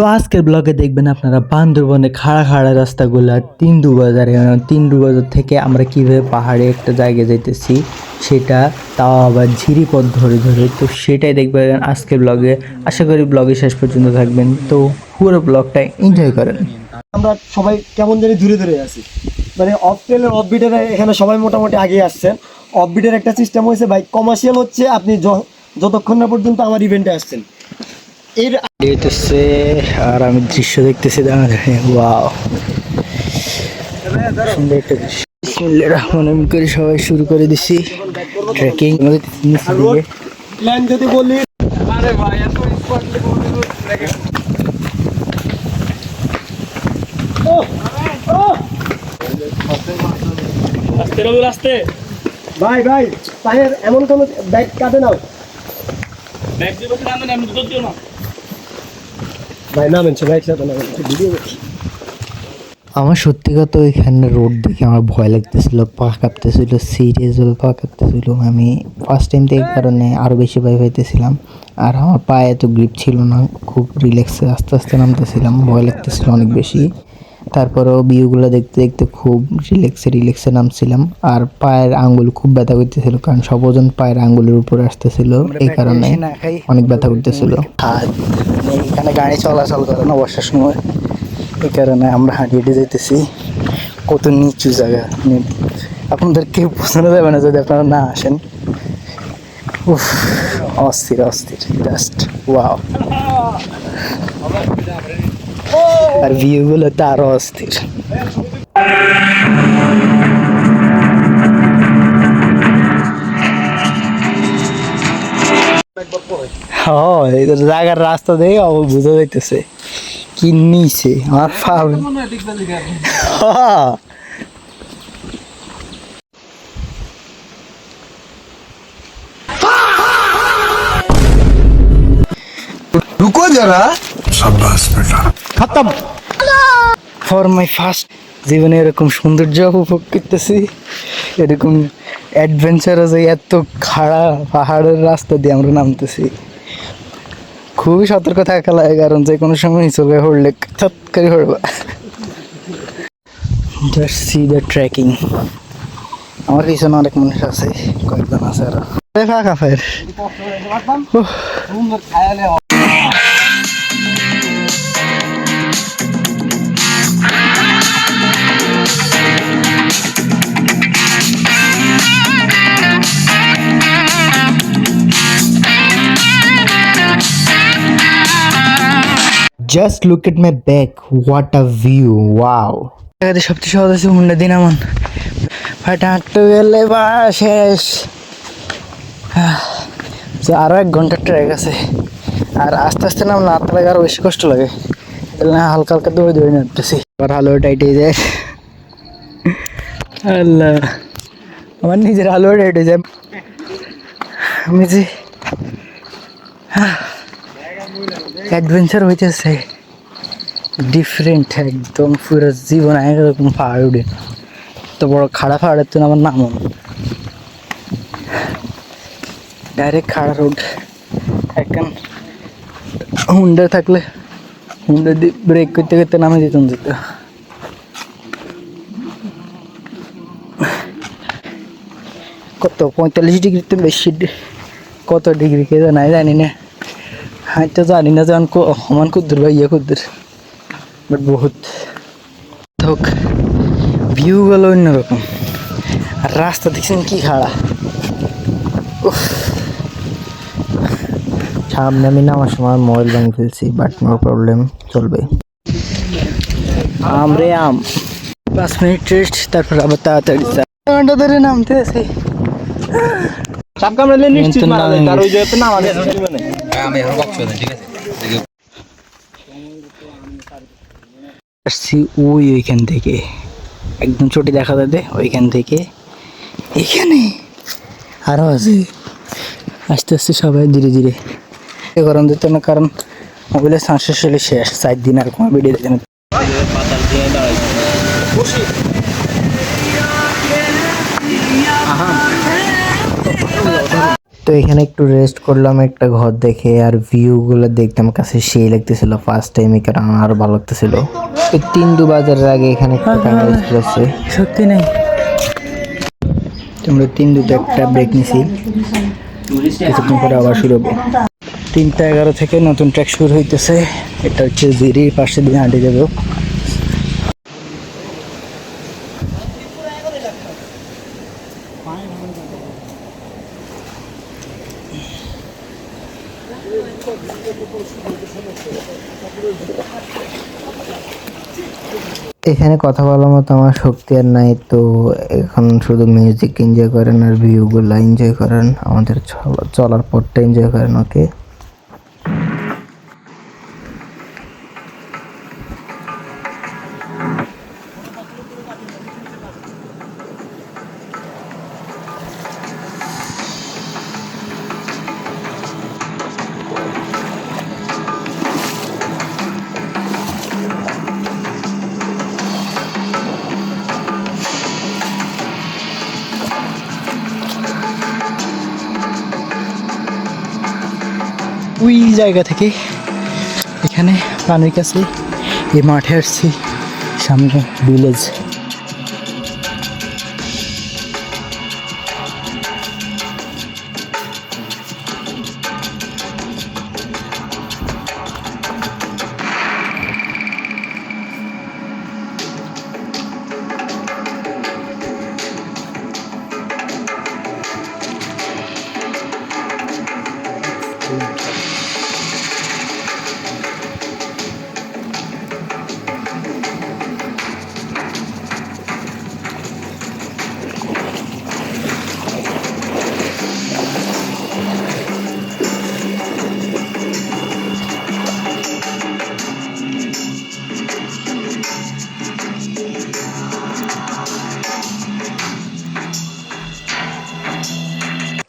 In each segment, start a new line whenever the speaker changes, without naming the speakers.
তো আজকের ব্লগে দেখবেন আপনারা বান্দরবনে খাড়া খাড়া রাস্তাগুলা তিনদু বাজার থেকে আমরা কীভাবে পাহাড়ে একটা জায়গায় যাইতেছি সেটা, তাও আবার ঝিরিপথ ধরে ধরে। তো সেটাই দেখবেন আজকের ব্লগে। আশা করি ব্লগে শেষ পর্যন্ত থাকবেন, তো পুরো ব্লগটা এনজয় করেন।
আমরা সবাই কেমন জানি ধীরে ধীরে আছি, মানে অফ ট্রেলের অফ বিটের এখানে সবাই মোটামুটি আগে আসছেন। অফ বিটের একটা সিস্টেম হয়েছে ভাই, কমার্শিয়াল হচ্ছে আপনি যতক্ষণ না পর্যন্ত আমার ইভেন্টে আসছেন এর
হইতেছে। আর আমি দৃশ্য দেখতেছি, ওয়াও সুন্দর একটা দৃশ্য। বিসমিল্লাহির রহমানির রহিম করে সবাই শুরু করে দিছি ট্রেকিং।
প্ল্যান যদি বলি,
আরে ভাই এত স্পটলি আস্তে
ভাই ভাই পায়ের এমন কোনো ব্যাগ কাটে নাও
ব্যাগ দিয়ে বসে নামেন, আমি দুধ দিও না
ভাই, নামেন সবাই একসাথে নামেন, ভিডিও করছি।
আমার সত্যি কথা ওইখানে রোড দেখে আমার ভয় লাগতেছিল, পা কাঁপতেছিল, সিরিয়াসভাবে পা কাঁপতেছিল। আমি ফার্স্ট টাইম এই কারণে আরও বেশি ভয় পাইতেছিলাম। আর আমার পায়ে এত গ্রিপ ছিল না, খুব রিল্যাক্সে আস্তে আস্তে নামতেছিলাম, ভয় লাগতেছিল অনেক বেশি। তারপরেও ভিউগুলো দেখতে দেখতে খুব রিল্যাক্সে নামছিলাম। আর পায়ের আঙ্গুল খুব ব্যথা করতেছিল, কারণ সব ওজন পায়ের আঙ্গুলের উপরে আসতেছিল, এই কারণে অনেক ব্যথা করতেছিল। আর এখানে গাড়ি চলাচল করে না বর্ষার সময়, এই কারণে আমরা হাঁটিয়ে যেতেছি। কত নিচু জায়গা, আপনাদের কেউ বোঝানো যাবে না যদি আপনারা না আসেন। উফ, অস্থির জাস্ট ওয়াও। আর ভিউগুলো তো আরো অস্থির। জায়গার রাস্তা দেখে বোঝা যাইতেছে কি নিচে আমার
রুকো যারা,
शाबाश बेटा।
খতম।
ফর মাই ফার্স্ট জীবনে এরকম সৌন্দর্য উপভোগ করতেছি, এরকম অ্যাডভেঞ্চার আছে। এত খাড়া পাহাড়ের রাস্তা দিয়ে আমরা নামতেছি, খুবই সতর্ক থাকা লাগে, কারণ যে কোনো সময় চলে হড়লে থপ করে হড়বা। Just see the trekking. আমার পিছনে অনেক মানুষ আছে, কয়েকজন আছে আরো ফাঁকা ফের। Just look at my back, what a view, wow. সবচেয়ে সহজ আছে হুন্ডা দিন এমন হাঁটতে হাঁটতে গেলে বা শেষ। আরো 1 ঘন্টার ট্রেক আছে, আর আস্তে আস্তে নাম না হাঁটতে লাগে আরো বেশি কষ্ট লাগে। হালকা হালকা দৌড়ে নামতেছি, আবার হালুয়া টাইটে যায়। আল্লাহ, আমার নিজের হালুয়া টাইটে যায়। আমি যে অ্যাডভেঞ্চার হইতেছে ডিফারেন্ট একদম, পুরো জীবন একরকম। পাহাড় উঠে তো বড় খাড়া পাহাড়ের তো আমার নাম ডাইরেক্ট খাড়া রোড। এখন হুন্ডা থাকলে হুন্ডা দিয়ে ব্রেক করতে করতে নামে যেতাম কত 45 ডিগ্রিতে বেশি, কত ডিগ্রি কে জানি না, আমি তো জানি না যেমন সমান কুদ্দুর বা কুদ্দুর, বাট বহুত হোক ভিউগুলো অন্যরকম। আর রাস্তা দেখছেন কি খাড়া। সামনে আমি নামার সময় মোবাইল ভেঙে ফেলছি, বাট নো প্রবলেম, চলবে। আম 5 মিনিট রেস্ট, তারপর আবার তাড়াতাড়ি ঘন্টা ধরে নামতে আছে।
সব কামড়ালে নিশ্চিত মারা যায়, তার ওই যে না মানে
আমি এখন বকছো না, ঠিক আছে।
আসছি ওইখান থেকে, একদম চটি দেখা যাবে ওইখান থেকে এখানে আরো আছে। আস্তে আস্তে সবাই ধীরে ধীরে গরম দিত না, কারণ মোবাইলের সংসার শেষ 4 দিন আর কোনো ভিডিও দেখে না। তো এখানে একটু রেস্ট করলাম একটা ঘর দেখে, আর ভিউগুলো দেখতে আমার কাছে সেই লাগতেছিল ফার্স্ট টাইমে, কারণ আমার আরো ভালো লাগতেছিল। তো 3 বাজারের আগে এখানে একটা টাকার স্কুল আছে,
সত্যি নেই।
তোমরা 3 একটা ব্রেক নিছি, কিছুক্ষণ পরে আবার শুরু হবে।
3:11 থেকে নতুন ট্র্যাক শুরু হইতেছে।
এটা হচ্ছে জিরির পাশে দিয়ে হাঁটে যাবো। এখানে কথা বলার মতো আমার শক্তি আর নাই, তো এখন শুধু মিউজিক এনজয় করেন আর ভিউগুলো এনজয় করেন, আমাদের চলার পথটা এনজয় করেন। ওকে,
ওই জায়গা থেকে এখানে পানির কাছে এই মাঠে আসছি, সামনে ভিলেজ।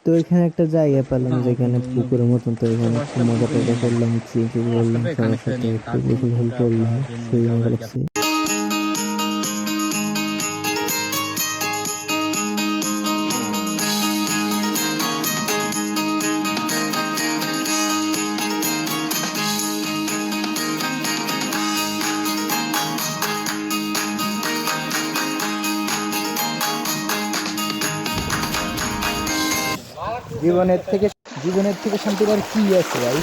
তো এখানে একটা জায়গা পেলাম যেখানে পুকুরের মতন, তো এখানে একটু মজা টজা করলাম, চিল করলাম, সবার সাথে একটু গোসল করলাম, সেই মজা লাগছে।
জীবনের থেকে শান্তির আর কি আছে ভাই?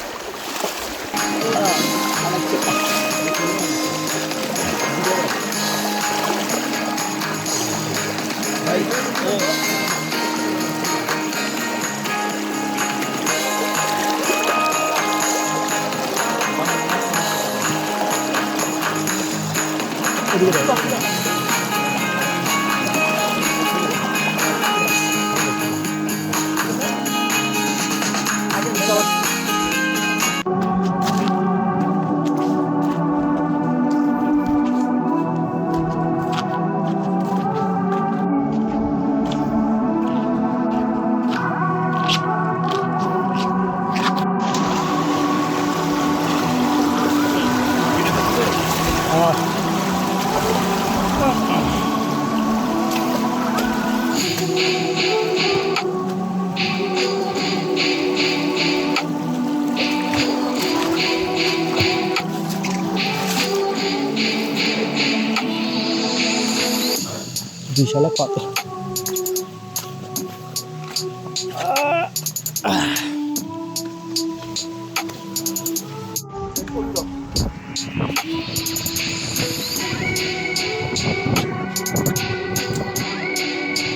বিশাল পাতা।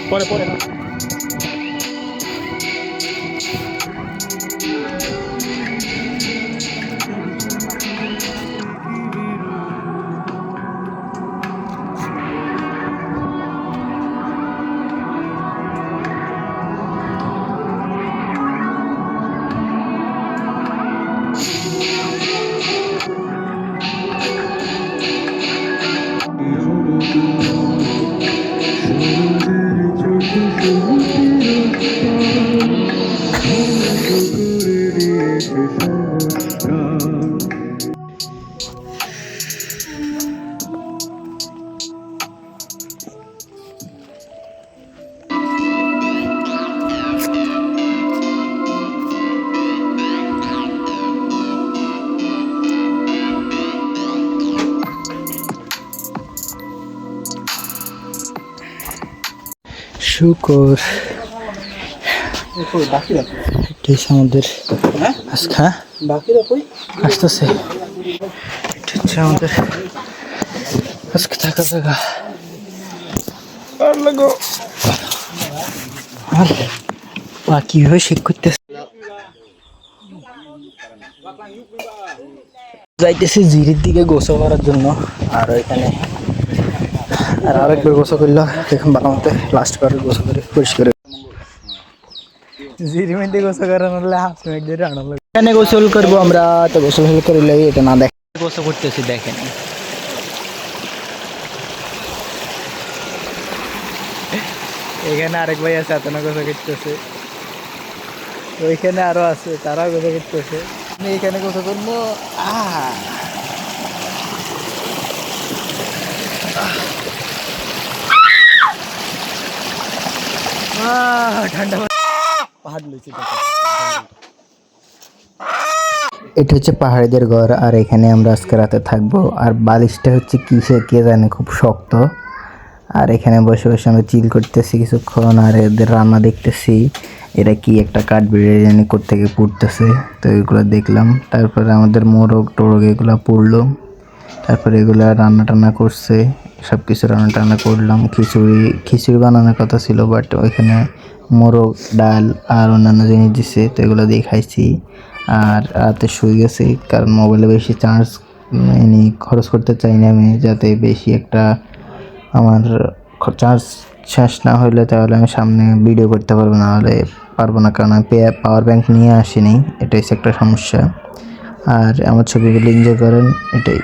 পরে পরে
শুকর এটাই আমাদের আজকে আসতেছে। এটা হচ্ছে আমাদের আজকে থাকা জায়গা। আর পা কিভাবে শেক করতেছে, যাইতেছি জিরির দিকে গোসল করার জন্য। আর এখানে আর আরেকবার গোসল করলো, এখন ভালো মতো লাস্ট বার গোসল করে পরিষ্কার জিরি মেয়েতে গোসল করানো হলে হাফ মিনিট ধরে আনা লাগবে। এখানে গোসল করবো আমরা, তো গোসল করলে এটা না দেখ গোসল করতেছি দেখেন। এখানে আরেক ভাই আছে, এত না গোসল করতেছে, ওইখানে আরো আছে, তারাও গোসল করতেছে। আমি এখানে গোসল করবো। ঠান্ডা পাহাড় লইছে।
এটা হচ্ছে পাহাড়িদের ঘর, আর এখানে আমরা আজকে রাতে থাকবো। আর বালিশটা হচ্ছে কিসে কে জানে, খুব শক্ত। আর এখানে বসে বসে আমরা চিল করতেছি কিছুক্ষণ, আর এদের রান্না দেখতেছি। এরা কি একটা কাঠ বিরিয়ানি করতে গিয়ে পুড়তেছে, তো এগুলো দেখলাম। তারপরে আমাদের মোরগ টোরগ এগুলো পুড়লো, তারপরে এগুলো রান্না টান্না করছে, সব কিছু রান্না টান্না করলাম। খিচুড়ি বানানোর কথা ছিল, বাট ওইখানে মোরগ ডাল আর অন্যান্য জিনিস দিছে, তো এগুলো দিয়ে খাইছি। আর রাতে শুয়ে গেছি, কারণ মোবাইলে বেশি চার্জ খরচ করতে চাই না আমি, যাতে বেশি একটা আমার চার্জ শেষ না হইলে তাহলে আমি সামনে ভিডিও করতে পারবো, না হলে পারবো না, কারণ আমি পাওয়ার ব্যাংক নিয়ে আসিনি, এটাই হচ্ছে একটা সমস্যা। আর আমার ছবিগুলো এনজয় করেন, এটাই।